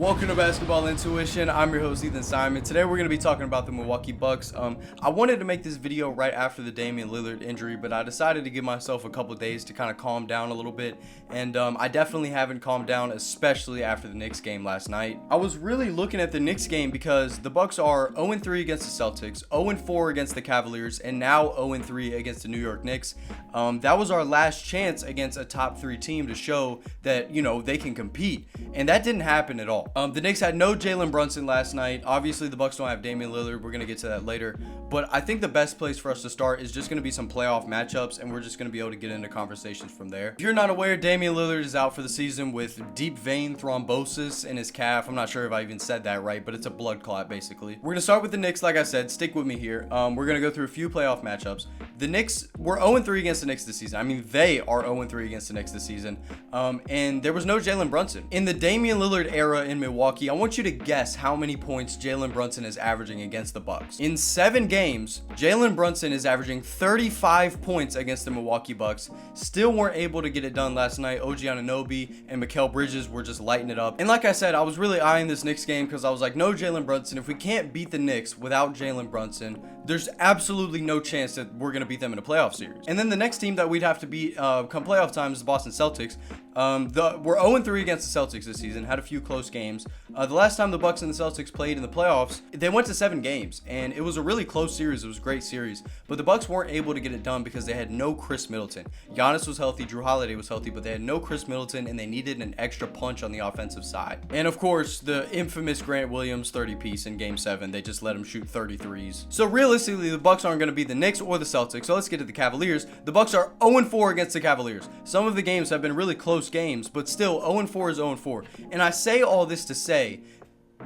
Welcome to Basketball Intuition. I'm your host, Ethan Simon. Today we're going to be talking about the Milwaukee Bucks. I wanted to make this video right after the Damian Lillard injury, but I decided to give myself a couple days to kind of calm down a little bit, and I definitely haven't calmed down, especially after the Knicks game last night. I was really looking at the Knicks game because the Bucks are 0-3 against the Celtics, 0-4 against the Cavaliers, and now 0-3 against the New York Knicks. That was our last chance against a top 3 team to show that, you know, they can compete, and that didn't happen at all. The Knicks had no Jalen Brunson last night. Obviously, the Bucks don't have Damian Lillard. We're going to get to that later. But I think the best place for us to start is just going to be some playoff matchups, and we're just going to be able to get into conversations from there. If you're not aware, Damian Lillard is out for the season with deep vein thrombosis in his calf. I'm not sure if I even said that right, but it's a blood clot, basically. We're going to start with the Knicks, like I said. Stick with me here. We're going to go through a few playoff matchups. The Knicks were 0-3 against the Knicks this season. I mean, they are 0-3 against the Knicks this season. And there was no Jalen Brunson. In the Damian Lillard era in Milwaukee, I want you to guess how many points Jalen Brunson is averaging against the Bucks. In 7 games, Jalen Brunson is averaging 35 points against the Milwaukee Bucks. Still weren't able to get it done last night. OG Anunoby and Mikal Bridges were just lighting it up. And like I said, I was really eyeing this Knicks game because I was like, no Jalen Brunson. If we can't beat the Knicks without Jalen Brunson, there's absolutely no chance that we're going to beat them in a playoff series. And then the next team that we'd have to beat come playoff time is the Boston Celtics. We're 0-3 against the Celtics this season, had a few close games. The last time the Bucks and the Celtics played in the playoffs, they went to 7 games, and it was a really close series. It was a great series, but the Bucks weren't able to get it done because they had no Chris Middleton. Giannis was healthy, Drew Holiday was healthy, but they had no Chris Middleton, and they needed an extra punch on the offensive side. And of course, the infamous Grant Williams 30-piece in Game 7, they just let him shoot 33s. So realistically, the Bucks aren't going to be the Knicks or the Celtics. So let's get to the Cavaliers. The Bucks are 0-4 against the Cavaliers. Some of the games have been really close games, but still 0-4 is 0-4. And I say all this to say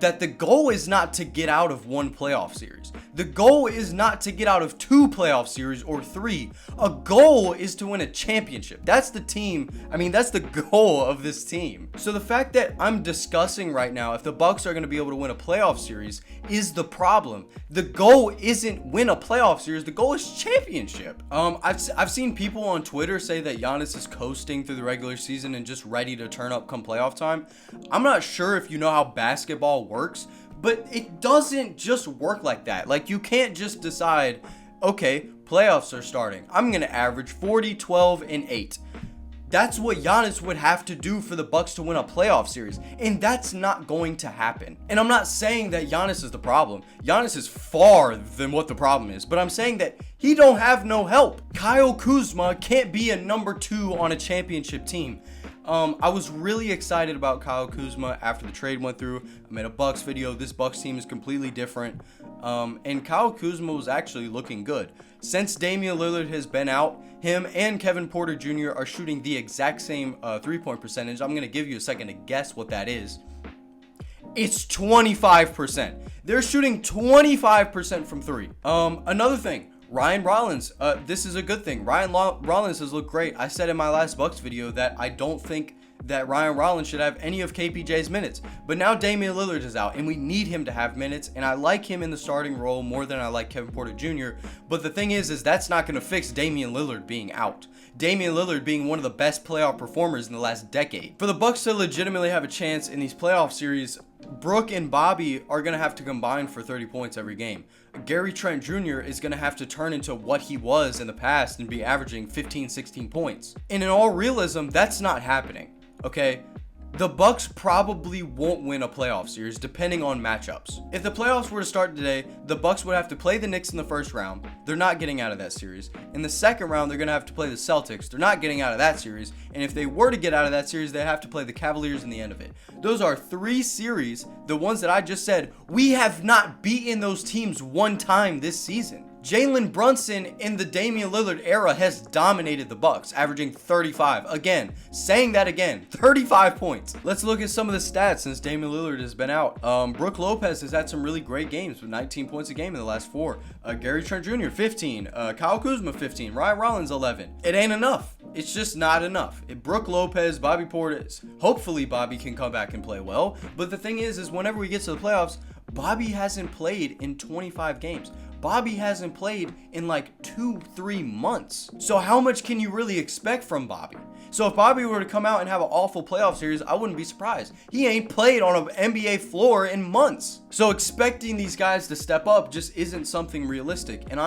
that the goal is not to get out of one playoff series. The goal is not to get out of 2 playoff series or 3. A goal is to win a championship. That's the team. I mean, that's the goal of this team. So the fact that I'm discussing right now if the Bucks are going to be able to win a playoff series is the problem. The goal isn't win a playoff series. The goal is championship. I've seen people on Twitter say that Giannis is coasting through the regular season and just ready to turn up come playoff time. I'm not sure if you know how basketball works, but it doesn't just work like that. Like, you can't just decide, okay, playoffs are starting, I'm gonna average 40, 12, and 8. That's what Giannis would have to do for the Bucks to win a playoff series, and that's not going to happen. And I'm not saying that Giannis is the problem. Giannis is far than what the problem is, but I'm saying that he don't have no help. Kyle Kuzma can't be a number 2 on a championship team. I was really excited about Kyle Kuzma after the trade went through. I made a Bucks video. This Bucks team is completely different. And Kyle Kuzma was actually looking good. Since Damian Lillard has been out, him and Kevin Porter Jr. are shooting the exact same 3-point percentage. I'm going to give you a second to guess what that is. It's 25%. They're shooting 25% from 3. Another thing. Ryan Rollins, this is a good thing. Ryan Rollins has looked great. I said in my last Bucks video that I don't think that Ryan Rollins should have any of KPJ's minutes. But now Damian Lillard is out, and we need him to have minutes, and I like him in the starting role more than I like Kevin Porter Jr. But the thing is that's not going to fix Damian Lillard being out. Damian Lillard being one of the best playoff performers in the last decade. For the Bucks to legitimately have a chance in these playoff series, Brooke and Bobby are going to have to combine for 30 points every game. Gary Trent Jr. is going to have to turn into what he was in the past and be averaging 15, 16 points. And in all realism, that's not happening, okay? The Bucks probably won't win a playoff series depending on matchups. If the playoffs were to start today, the Bucks would have to play the Knicks in the first round. They're not getting out of that series. In the second round, they're going to have to play the Celtics. They're not getting out of that series. And if they were to get out of that series, they'd have to play the Cavaliers in the end of it. Those are 3 series, the ones that I just said. We have not beaten those teams one time this season. Jalen Brunson in the Damian Lillard era has dominated the Bucks, averaging 35. Again, saying that again, 35 points. Let's look at some of the stats since Damian Lillard has been out. Brooke Lopez has had some really great games with 19 points a game in the last 4. Gary Trent Jr., 15. Kyle Kuzma, 15. Ryan Rollins, 11. It ain't enough. It's just not enough. Brooke Lopez, Bobby Portis. Hopefully Bobby can come back and play well. But the thing is whenever we get to the playoffs, Bobby hasn't played in 25 games. Bobby hasn't played in like 2-3 months. So how much can you really expect from Bobby? So if Bobby were to come out and have an awful playoff series, I wouldn't be surprised. He ain't played on an NBA floor in months. So expecting these guys to step up just isn't something realistic. And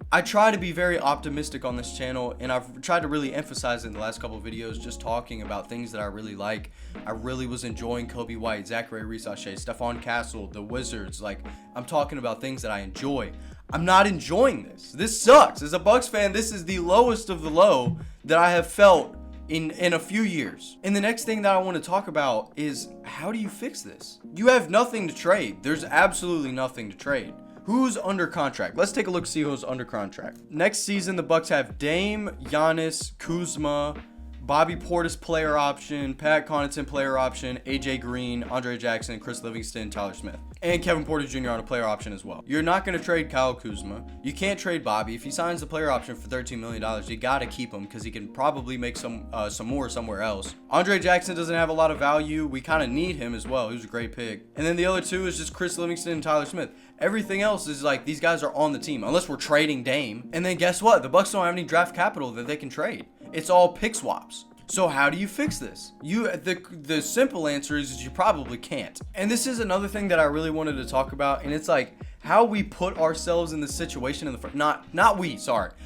I try to be very optimistic on this channel, and I've tried to really emphasize in the last couple of videos, just talking about things that I really like. I really was enjoying Kobe White, Zachary Reese-Sachet, Stephon Castle, the Wizards. Like, I'm talking about things that I enjoy. I'm not enjoying this. This sucks. As a Bucks fan, this is the lowest of the low that I have felt in a few years. And the next thing that I want to talk about is, how do you fix this? You have nothing to trade. There's absolutely nothing to trade. Who's under contract? Let's take a look, see who's under contract. Next season, the Bucks have Dame, Giannis, Kuzma, Bobby Portis player option, Pat Connaughton player option, AJ Green, Andre Jackson, Chris Livingston, Tyler Smith, and Kevin Porter Jr. on a player option as well. You're not going to trade Kyle Kuzma. You can't trade Bobby. If he signs the player option for $13 million, you got to keep him because he can probably make some more somewhere else. Andre Jackson doesn't have a lot of value. We kind of need him as well. He was a great pick. And then the other two is just Chris Livingston and Tyler Smith. Everything else is like, these guys are on the team unless we're trading Dame. And then guess what? The Bucks don't have any draft capital that they can trade. It's all pick swaps. So how do you fix this? The simple answer is you probably can't. And this is another thing that I really wanted to talk about, and it's like how we put ourselves in this situation in the first,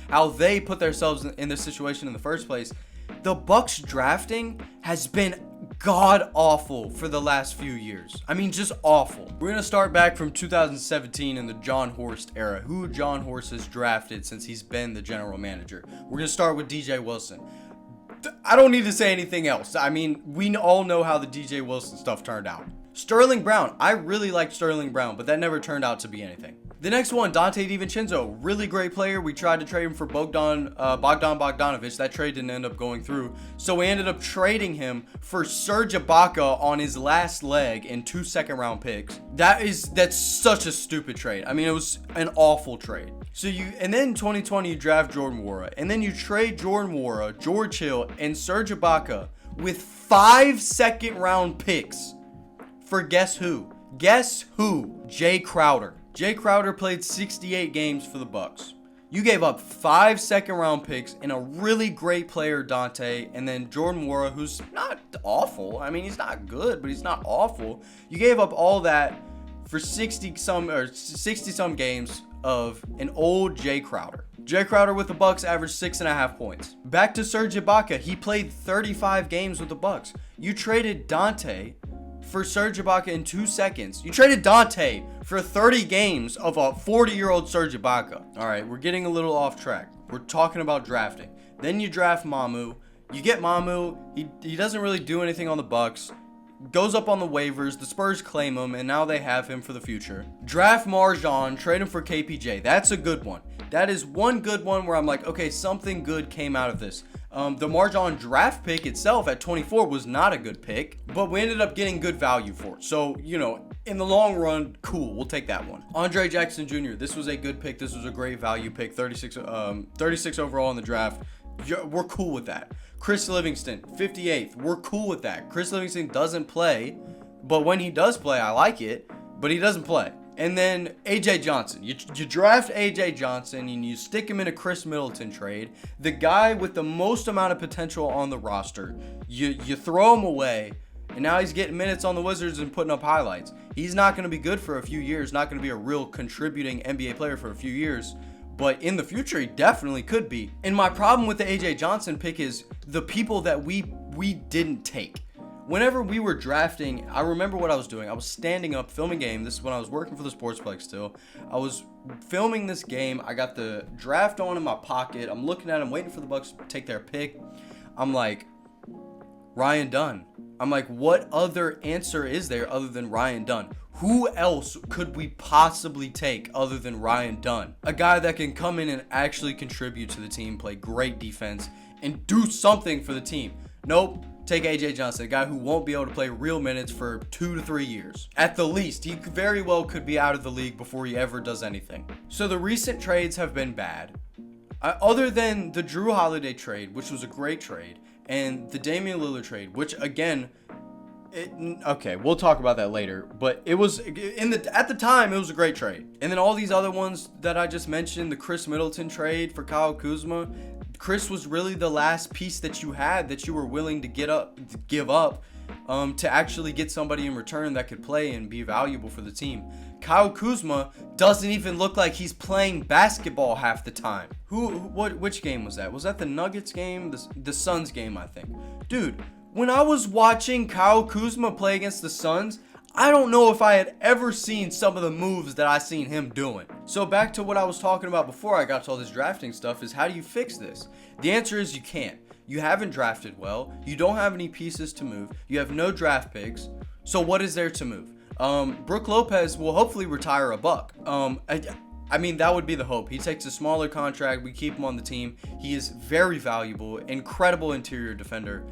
how they put themselves in this situation in the first place. The Bucks drafting has been god awful for the last few years. I mean, just awful. We're gonna start back from 2017 in the John Horst era. Who John Horst has drafted since he's been the general manager. We're gonna start with DJ Wilson. I don't need to say anything else. I mean, we all know how the DJ Wilson stuff turned out. Sterling Brown. I really liked Sterling Brown, but that never turned out to be anything. The next one, Dante DiVincenzo. Really great player. We tried to trade him for Bogdan Bogdanovic. That trade didn't end up going through. So we ended up trading him for Serge Ibaka on his last leg and 2 second-round picks. That's such a stupid trade. I mean, it was an awful trade. And then 2020, you draft Jordan Nwora. And then you trade Jordan Nwora, George Hill, and Serge Ibaka with 5 second-round picks for guess who? Guess who? Jay Crowder. Jay Crowder played 68 games for the Bucks. You gave up 5 second-round picks and a really great player, Dante, and then Jordan Nwora, who's not awful. I mean, he's not good, but he's not awful. You gave up all that for 60-some games of an old Jay Crowder. Jay Crowder with the Bucks averaged 6.5 points. Back to Serge Ibaka. He played 35 games with the Bucks. You traded Dante for Serge Ibaka in 2 seconds. You traded Dante for 30 games of a 40-year-old Serge Ibaka. All right, we're getting a little off track. We're talking about drafting. Then you draft Mamu. You get Mamu. He doesn't really do anything on the Bucks. Goes up on the waivers. The Spurs claim him, and now they have him for the future. Draft MarJon. Trade him for KPJ. That's a good one. That is one good one where I'm like, okay, something good came out of this. The MarJon draft pick itself at 24 was not a good pick, but we ended up getting good value for it. So, in the long run, cool. We'll take that one. Andre Jackson Jr. This was a good pick. This was a great value pick. 36 overall in the draft. We're cool with that. Chris Livingston, 58th. We're cool with that. Chris Livingston doesn't play, but when he does play, I like it, but he doesn't play. And then AJ Johnson. You draft AJ Johnson and you stick him in a Chris Middleton trade. The guy with the most amount of potential on the roster. You throw him away, and now he's getting minutes on the Wizards and putting up highlights. He's not going to be good for a few years. Not going to be a real contributing NBA player for a few years. But in the future, he definitely could be. And my problem with the AJ Johnson pick is the people that we didn't take. Whenever we were drafting, I remember what I was doing. I was standing up, filming game. This is when I was working for the Sportsplex still. I was filming this game. I got the draft on in my pocket. I'm looking at him, waiting for the Bucks to take their pick. I'm like, Ryan Dunn. I'm like, what other answer is there other than Ryan Dunn? Who else could we possibly take other than Ryan Dunn? A guy that can come in and actually contribute to the team, play great defense, and do something for the team. Nope. Take AJ Johnson, a guy who won't be able to play real minutes for 2 to 3 years. At the least, he very well could be out of the league before he ever does anything. So the recent trades have been bad. Other than the Jrue Holiday trade, which was a great trade, and the Damian Lillard trade, which again, okay, we'll talk about that later, but it was at the time it was a great trade. And then all these other ones that I just mentioned, the Chris Middleton trade for Kyle Kuzma, Chris was really the last piece that you had that you were willing to give up to actually get somebody in return that could play and be valuable for the team. Kyle Kuzma doesn't even look like he's playing basketball half the time. Which game was that? Was that the Nuggets game? The Suns game, I think. Dude, when I was watching Kyle Kuzma play against the Suns, I don't know if I had ever seen some of the moves that I seen him doing. So back to what I was talking about before I got to all this drafting stuff is, how do you fix this? The answer is you can't. You haven't drafted well. You don't have any pieces to move. You have no draft picks. So what is there to move? Brook Lopez will hopefully retire a Buck. I mean, that would be the hope. He takes a smaller contract. We keep him on the team. He is very valuable, incredible interior defender,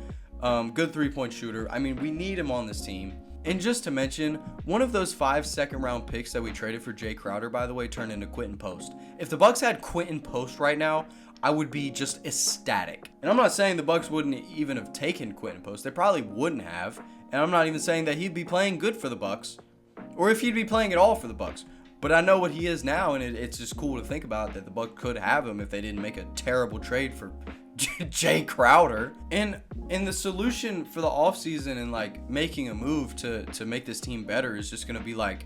good three-point shooter. I mean, we need him on this team. And just to mention, one of those 5 second-round picks that we traded for Jay Crowder, by the way, turned into Quentin Post. If the Bucks had Quentin Post right now, I would be just ecstatic. And I'm not saying the Bucks wouldn't even have taken Quentin Post. They probably wouldn't have. And I'm not even saying that he'd be playing good for the Bucks, or if he'd be playing at all for the Bucks. But I know what he is now, and it's just cool to think about that the Bucks could have him if they didn't make a terrible trade for Jay Crowder. And the solution for the offseason and like making a move to make this team better is just going to be like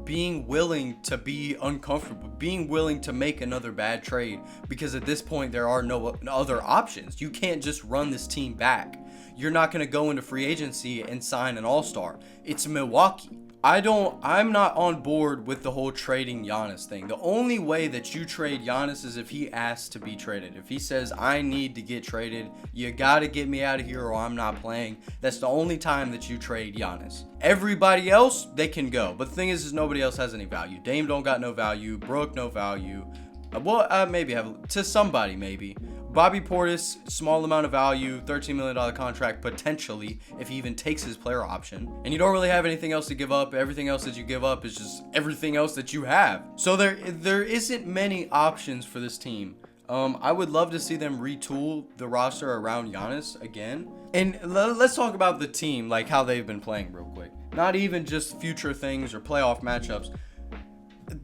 being willing to be uncomfortable, being willing to make another bad trade, because at this point there are no other options. You can't just run this team back. You're not going to go into free agency and sign an all-star. It's Milwaukee. I'm not on board with the whole trading Giannis thing. The only way that you trade Giannis is if he asks to be traded. If he says, I need to get traded, you got to get me out of here or I'm not playing. That's the only time that you trade Giannis. Everybody else, they can go. But the thing is nobody else has any value. Dame don't got no value. Brook, no value. Maybe have to somebody, maybe. Bobby Portis, small amount of value, $13 million contract potentially if he even takes his player option. And you don't really have anything else to give up. Everything else that you give up is just everything else that you have. So there isn't many options for this team. I would love to see them retool the roster around Giannis again. And let's talk about the team, like how they've been playing real quick. Not even just future things or playoff matchups.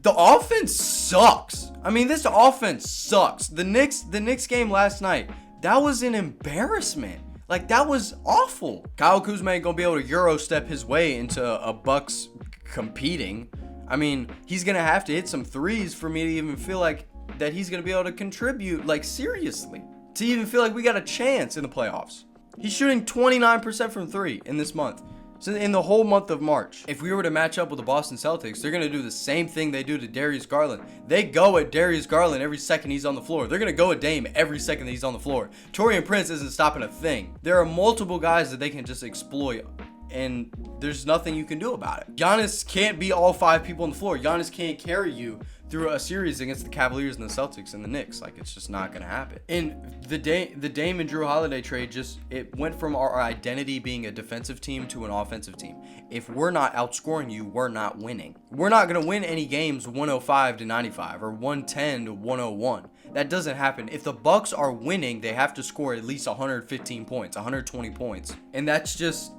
The offense sucks. I mean, this offense sucks. The Knicks game last night, that was an embarrassment. Like, that was awful. Kyle Kuzma ain't gonna be able to Euro step his way into a Bucks competing. I mean, he's gonna have to hit some threes for me to even feel like that he's gonna be able to contribute, like, seriously, to even feel like we got a chance in the playoffs. He's shooting 29% from 3 in this month. So in the whole month of March, if we were to match up with the Boston Celtics, they're going to do the same thing they do to Darius Garland. They go at Darius Garland every second he's on the floor. They're going to go at Dame every second that he's on the floor. Taurean Prince isn't stopping a thing. There are multiple guys that they can just exploit, and there's nothing you can do about it. Giannis can't be all 5 people on the floor. Giannis can't carry you through a series against the Cavaliers and the Celtics and the Knicks. Like, it's just not going to happen. And the Dame and Drew Holiday trade it went from our identity being a defensive team to an offensive team. If we're not outscoring you, we're not winning. We're not going to win any games 105-95 or 110-101. That doesn't happen. If the Bucks are winning, they have to score at least 115 points, 120 points. And that's just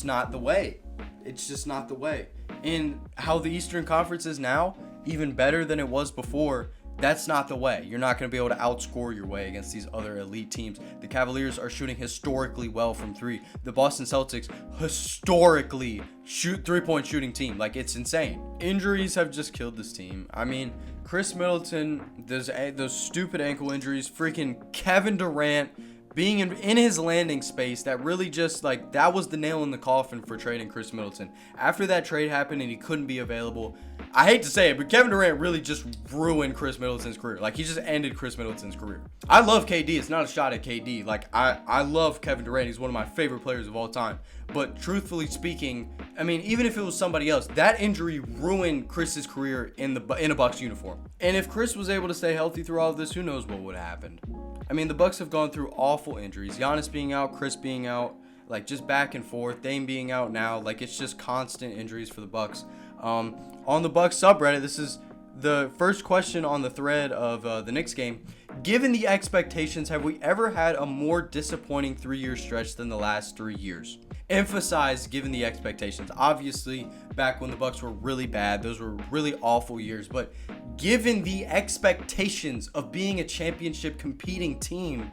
not the way. It's just not the way. And how the Eastern Conference is now, even better than it was before, that's not the way. You're not going to be able to outscore your way against these other elite teams. The Cavaliers are shooting historically well from 3. The Boston Celtics historically shoot 3-point shooting team. Like, it's insane. Injuries have just killed this team. I mean, Chris Middleton, those stupid ankle injuries, freaking Kevin Durant being in his landing space, that really just, like, that was the nail in the coffin for trading Chris Middleton. After that trade happened and he couldn't be available, I hate to say it, but Kevin Durant really just ruined Chris Middleton's career. Like, he just ended Chris Middleton's career. I love KD. It's not a shot at KD. Like, I love Kevin Durant. He's one of my favorite players of all time. But truthfully speaking, I mean, even if it was somebody else, that injury ruined Chris's career in a Bucks uniform. And if Chris was able to stay healthy through all of this, who knows what would have happened. I mean, the Bucks have gone through awful injuries. Giannis being out, Chris being out, like, just back and forth. Dame being out now. Like, it's just constant injuries for the Bucks. On the Bucks subreddit, this is the first question on the thread of the Knicks game. Given the expectations, have we ever had a more disappointing 3-year stretch than the last 3 years? Emphasize given the expectations. Obviously, back when the Bucks were really bad, those were really awful years. But given the expectations of being a championship competing team,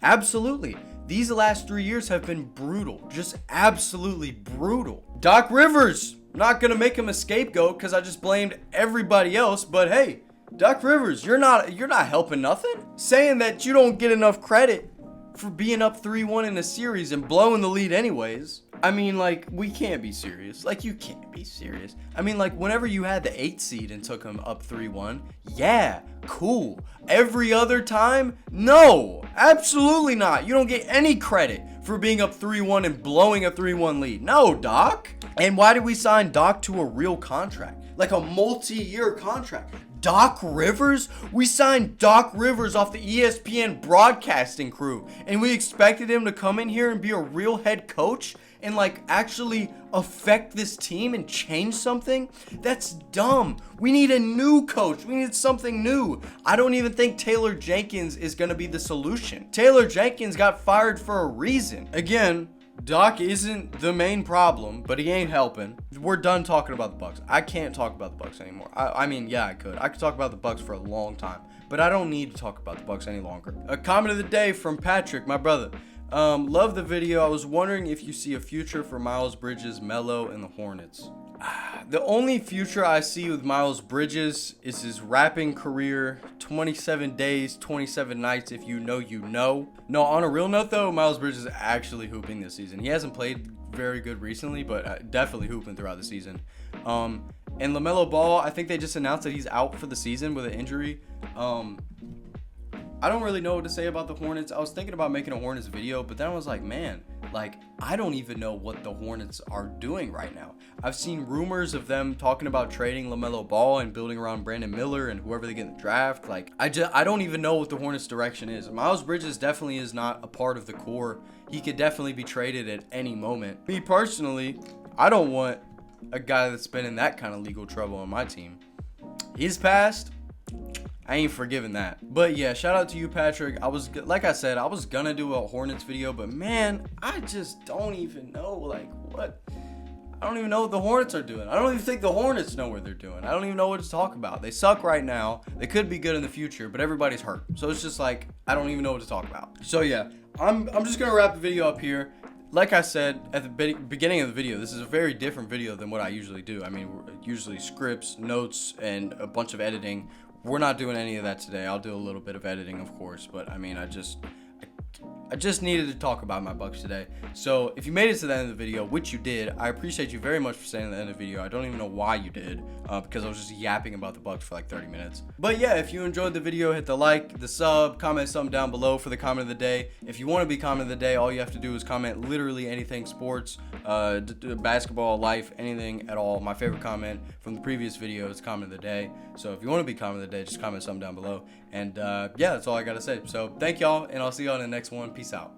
absolutely. These last 3 years have been brutal. Just absolutely brutal. Doc Rivers, not going to make him a scapegoat because I just blamed everybody else. But hey, Doc Rivers, you're not helping nothing. Saying that you don't get enough credit for being up 3-1 in a series and blowing the lead anyways. I mean, like, we can't be serious. Like, you can't be serious. I mean, like, whenever you had the 8 seed and took him up 3-1, yeah, cool. Every other time, no, absolutely not. You don't get any credit for being up 3-1 and blowing a 3-1 lead. No, Doc. And why did we sign Doc to a real contract? Like a multi-year contract. Doc Rivers? We signed Doc Rivers off the ESPN broadcasting crew, and we expected him to come in here and be a real head coach and like actually affect this team and change something? That's dumb. We need a new coach. We need something new. I don't even think Taylor Jenkins is going to be the solution. Taylor Jenkins got fired for a reason. Again, Doc isn't the main problem, but he ain't helping. We're done talking about the Bucks. I can't talk about the Bucks anymore. I mean, yeah, I could. I could talk about the Bucks for a long time, but I don't need to talk about the Bucks any longer. A comment of the day from Patrick, my brother. Love the video. I was wondering if you see a future for Miles Bridges, Melo, and the Hornets. The only future I see with Miles Bridges is his rapping career, 27 days, 27 nights, if you know, you know. No, on a real note though, Miles Bridges is actually hooping this season. He hasn't played very good recently, but definitely hooping throughout the season. And LaMelo Ball, I think they just announced that he's out for the season with an injury. I don't really know what to say about the Hornets. I was thinking about making a Hornets video, but then I was like, man, like, I don't even know what the Hornets are doing right now. I've seen rumors of them talking about trading LaMelo Ball and building around Brandon Miller and whoever they get in the draft. Like, I don't even know what the Hornets' direction is. Miles Bridges definitely is not a part of the core. He could definitely be traded at any moment. Me personally, I don't want a guy that's been in that kind of legal trouble on my team. His past, I ain't forgiving that. But yeah, shout out to you, Patrick. Like I said, I was gonna do a Hornets video, but man, I just don't even know, like, what. I don't even know what the Hornets are doing. I don't even think the Hornets know what they're doing. I don't even know what to talk about. They suck right now. They could be good in the future, but everybody's hurt. So it's just like, I don't even know what to talk about. So yeah, I'm just gonna wrap the video up here. Like I said at the beginning of the video, this is a very different video than what I usually do. I mean, usually scripts, notes, and a bunch of editing. We're not doing any of that today. I'll do a little bit of editing, of course, but I mean, I just needed to talk about my Bucks today. So if you made it to the end of the video, which you did, I appreciate you very much for staying to the end of the video. I don't even know why you did, because I was just yapping about the Bucks for like 30 minutes. But yeah, if you enjoyed the video, hit the like, the sub, comment something down below for the comment of the day. If you want to be comment of the day, all you have to do is comment literally anything sports, basketball, life, anything at all. My favorite comment from the previous video is comment of the day. So if you want to be comment of the day, just comment something down below. And yeah, that's all I got to say. So thank y'all, and I'll see y'all in the next one. Peace out.